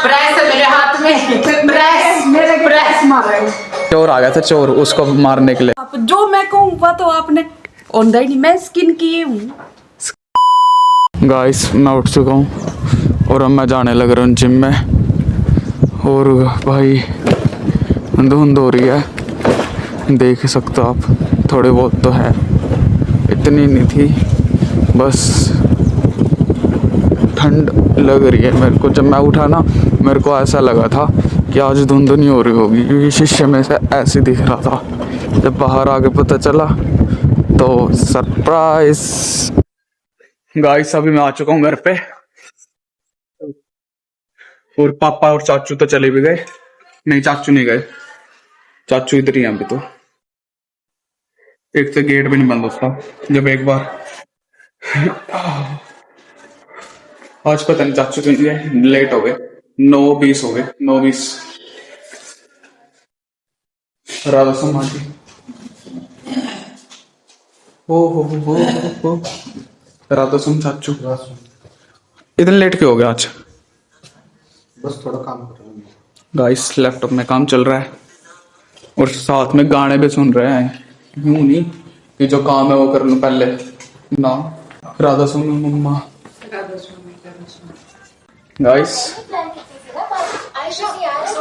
Press है मेरे हाथ में, प्रेस मेरे प्रेस मारा है। चोर आ गया था, चोर, उसको मारने के लिए। आप जो मैं कहूँ तो आपने ऑनदा ही नहीं, मैं स्किन की हूँ। गाइस मैं उठ चुका हूँ और अब मैं जाने लग रहा हूँ जिम में। और भाई धुंध हो रही है, देख ही सकते हो आप, थोड़े बहुत तो है, इतनी नहीं थी, बस ठंड लग रही है मेरे को। जब मैं उठा ना, मेरे को ऐसा लगा था कि आज धुंध नहीं हो रही होगी, क्योंकि शीशे में से ऐसे दिख रहा था। जब बाहर आके पता चला तो सरप्राइज। गाइस अभी मैं आ चुका हूँ घर पे और पापा और चाचू तो चले भी गए। नहीं, चाचू नहीं गए, चाचू इधर ही हैं अभी तो। एक तो गेट भी नहीं बंद होता जब एक बार। आज पता नहीं चाचू तो नहीं गए, लेट हो गए, 9:20 हो गए, 9:20। राधा समाधि हो राधा सम चाचू इतने लेट क्यों हो गया आज? बस थोड़ा काम कर रहा हूँ गाइस लैपटॉप में काम चल रहा है और साथ में गाने भी सुन रहे हैं। यूं नहीं कि जो काम है वो कर लूं पहले ना। राधा सुनो मम्मा। गाइस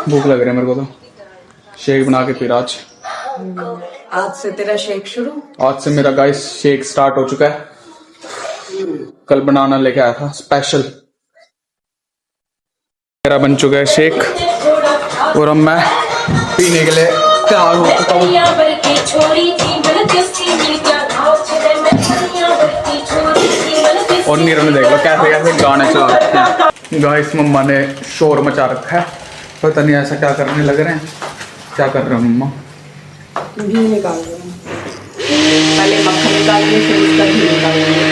भूख लग रही है मेरे को, तो शेक बना के फिर आज से तेरा शेक शुरू। आज से मेरा गाइस शेक स्टार्ट हो चुका है। कल बनाना लेके आया था स्पेशल, मेरा बन चुका है शेक और अब मैं पीने के लिए तैयार हो चुका हूँ। और नीरव ने देख लो कैसे कैसे गाने चला रखे हैं। गाइस मम्मा ने शोर मचा रखा है, पता नहीं ऐसा क्या करने लग रहे हैं। क्या कर रहे हो मम्मा? घी निकाल रहे हैं, पहले मक्खन निकालेंगे फिर उसका घी निकालेंगे।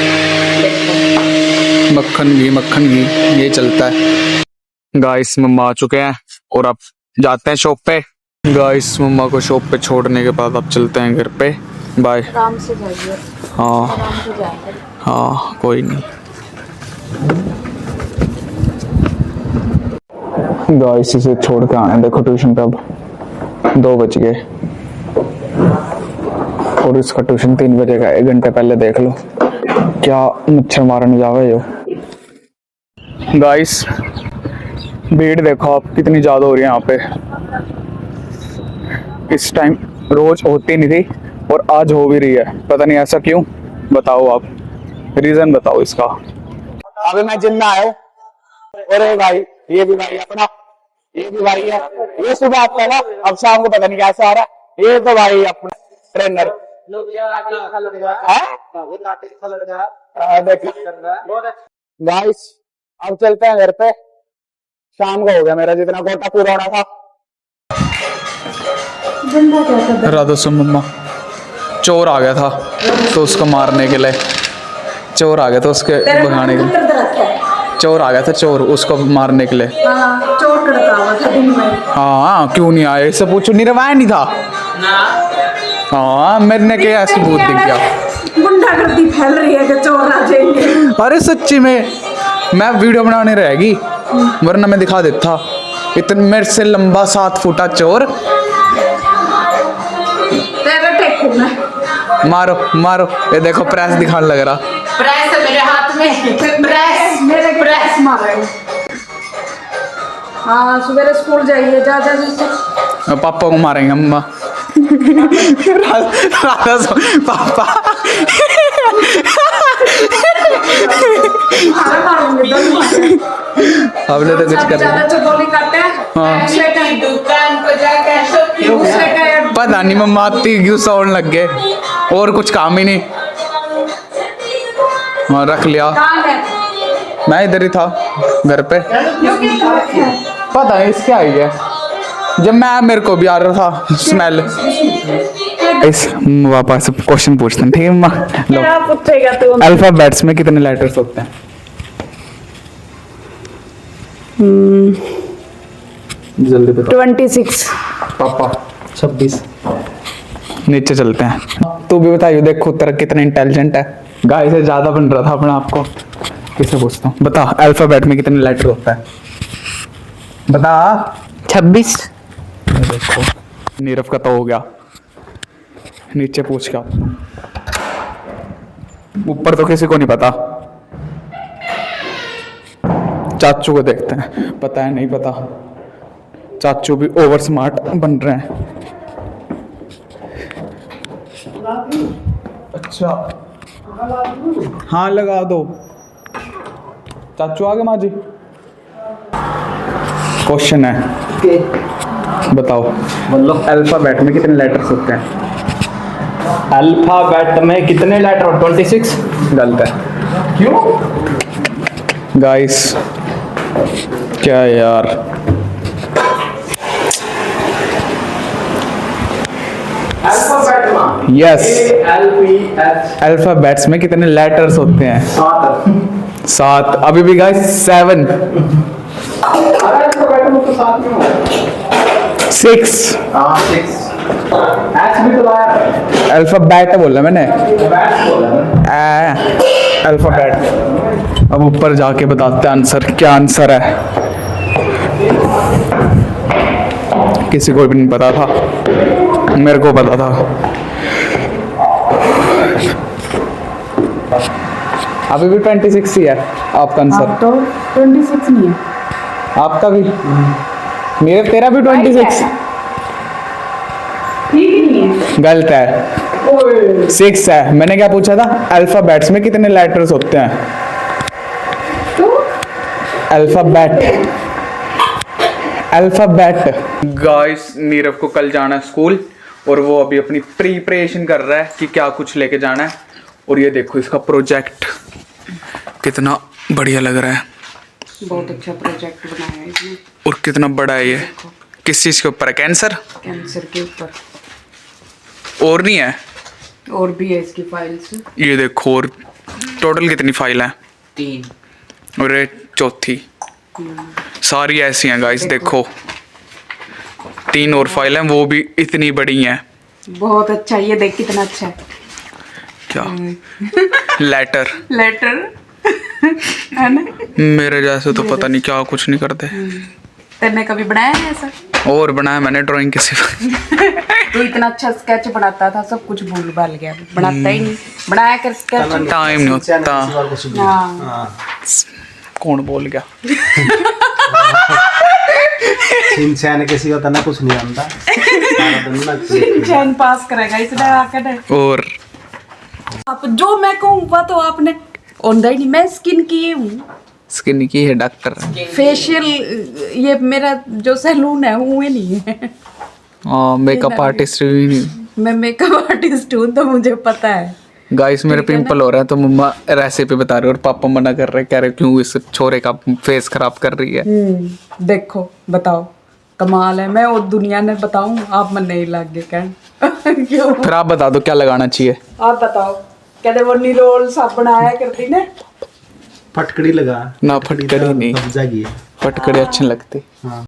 मक्खन घी ये चलता है। गाइस मम्मा आ चुके हैं और अब जाते हैं शॉप पे। गाइस मम्मा को शॉप पे छोड़ने के बाद अब चलते हैं घर पे। बाय। आराम से जाइए। हाँ आराम से जाइए। हाँ कोई नहीं। गाइस इसे छोड़ के आए, देखो ट्यूशन पे अब 2 बज गए और इसका ट्यूशन 3 बजे का। 1 घंटे पहले देख लो क्या मच्छर मारने जावे जो। गाइस भीड़ देखो आप कितनी ज्यादा हो रही है यहाँ पे। इस टाइम रोज होती नहीं थी और आज हो भी रही है, पता नहीं ऐसा क्यों। बताओ आप, रीजन बताओ इसका। अभी मैं जिम में आया हूँ और भाई ये भी भाई अपना, ये भी भाई है, ये सुबह आता ना, अब शाम को पता नहीं कैसा आ रहा है। ये तो भाई अपना ट्रेनर गाइस। अब चलते हैं घर पे, शाम का हो गया मेरा जितना कोटा पूरा होना था। राधा सुन मम्मा, चोर आ गया था तो उसको मारने के लिए, चोर आ गया था उसके भगाने के लिए। चोर आ गया था, चोर उसको मारने के लिए। चोर कड़का हुआ था दिन में। हाँ क्यों नहीं आया इससे पूछो, निरवाया नहीं था। हाँ मैंने क्या ऐसी भूत दिख गया। गुंडागर्दी फैल रही है कि चोर आ जाएंगे। अरे सच्ची में मैं वीडियो बनाने रहेगी वरना मैं दिखा देता। इतने मेरे से लंबा 7 फुटा चोर। मारो मारो, ये देखो प्रेस दिखाने लग रहा। प्रेस है मेरे हाथ में, प्रेस मेरे प्रेस मारा है। हाँ सवेरे स्कूल जाइए, जा जा जा। पापा को मारेंगे मम्मा। पापा हमने तो कुछ कर पता नहीं मम्मा आती क्यों साउंड लग गए और कुछ काम ही नहीं। हाँ रख लिया, मैं इधर ही था घर पे। पता नहीं इसके आई है, जब मैं मेरे को भी आ रहा था स्मेल। इस वापस क्वेश्चन पूछते हैं, ठीक है मम्मा? लो, अल्फाबेट्स में कितने लेटर्स होते हैं? जल्दी बताओ। 26। पापा 26। नीचे चलते हैं, तू भी बताइए, देखो उत्तर कितना इंटेलिजेंट है। गाय से ज्यादा बन रहा था अपने आप को। किसे पूछता हूँ, बता अल्फाबेट में कितने लेटर होता है? बता। 26। देखो नीरव का तो हो गया, नीचे पूछ का, ऊपर तो किसी को नहीं पता। चाचू को देखते हैं, पता है नहीं पता। चाचू भी ओवर स्मार्ट बन रहे हैं। अच्छा हाँ लगा दो। चाचू आगे माँ जी। क्वेश्चन है, बताओ बोलो। अल्फाबेट में कितने लेटर्स होते हैं? अल्फाबेट में कितने लेटर? 26। गलत है। क्यों गाइस? क्या यार, अल्फाबेट में यस LPH अल्फाबेट्स में कितने लेटर्स होते हैं? 7। 7। अभी भी गाइस 7 अरे अल्फाबेट में तो 7 में हो। 6 हाँ 6। H भी तो लाया। अल्फाबेट बोला मैंने, बैट बोला। अल्फाबेट। अब ऊपर जाके बताते हैं आंसर, क्या आंसर है। किसी को भी नहीं पता था, मेरे को पता था। अभी भी 26 ही है आपका आंसर। तो 26 नहीं है। आपका भी, मेरे तेरा भी 26। ठीक ही नहीं है। गलत है, 6 है। मैंने क्या पूछा था? अल्फाबेट्स में कितने लेटर्स होते हैं? तो अल्फाबेट, अल्फाबेट। गाइस नीरव को कल जाना है स्कूल, और वो अभी अपनी प्रिपरेशन कर रहा है कि क्या कुछ लेके जाना है। और ये देखो इसका प्रोजेक्ट कितना बढ़िया लग रहा है, बहुत अच्छा प्रोजेक्ट बनाया है इसने। और कितना बड़ा है ये। किस चीज़ के ऊपर है? कैंसर? कैंसर के ऊपर। और नहीं है? और भी है इसकी फाइल्स। ये देखो, और टोटल कितनी फाइल है? 3। और ये चौथी। सारी ऐसी हैं गाइस, देखो 3 और फाइल हैं, वो भी इतनी बड़ी हैं। बहुत अच्छा, ये देख कितना अच्छा है। क्या लेटर? लेटर है ना? मेरे जैसे तो पता नहीं क्या कुछ नहीं करते। तेने कभी बनाया है ऐसा? और बनाया मैंने ड्राइंग किसी पर। तू इतना अच्छा स्केच बनाता था, सब कुछ भूल भाल गया, बनाता ही नहीं। बनाया कर स्केच। टाइम नहीं होता। हाँ कौन बोल गया? सिंचैन किसी का तना कुछ नहीं जानता। चैन पास करेगा इसने आकर। और आप जो मैं कहूँ वो तो आपने औंधा ही नहीं। मैं स्किन की हूँ, स्किन की है डॉक्टर। फेशियल, ये मेरा जो सैलून है वो नहीं है। मेकअप आर्टिस्ट भी नहीं। मैं मेकअप आर्टिस्ट हूँ तो मुझे पता है। गाइस मेरे पिंपल हो रहा है, तो मम्मा रेसिपी बता रही है और पापा मना कर रहे हैं, कह रहे क्यों इस छोरे का फेस खराब कर रही है। देखो बताओ, कमाल है। मैं और दुनिया ने बताऊं, आप मन नहीं लग गए कहन। क्यों? फिर आप बता दो क्या लगाना चाहिए। आप बताओ। कहते वो निरोल साबुन आया करती ने। फटकड़ी लगा ना फटकड़ी नहीं, दब जाएगी। फटकड़ी अच्छी लगती। हाँ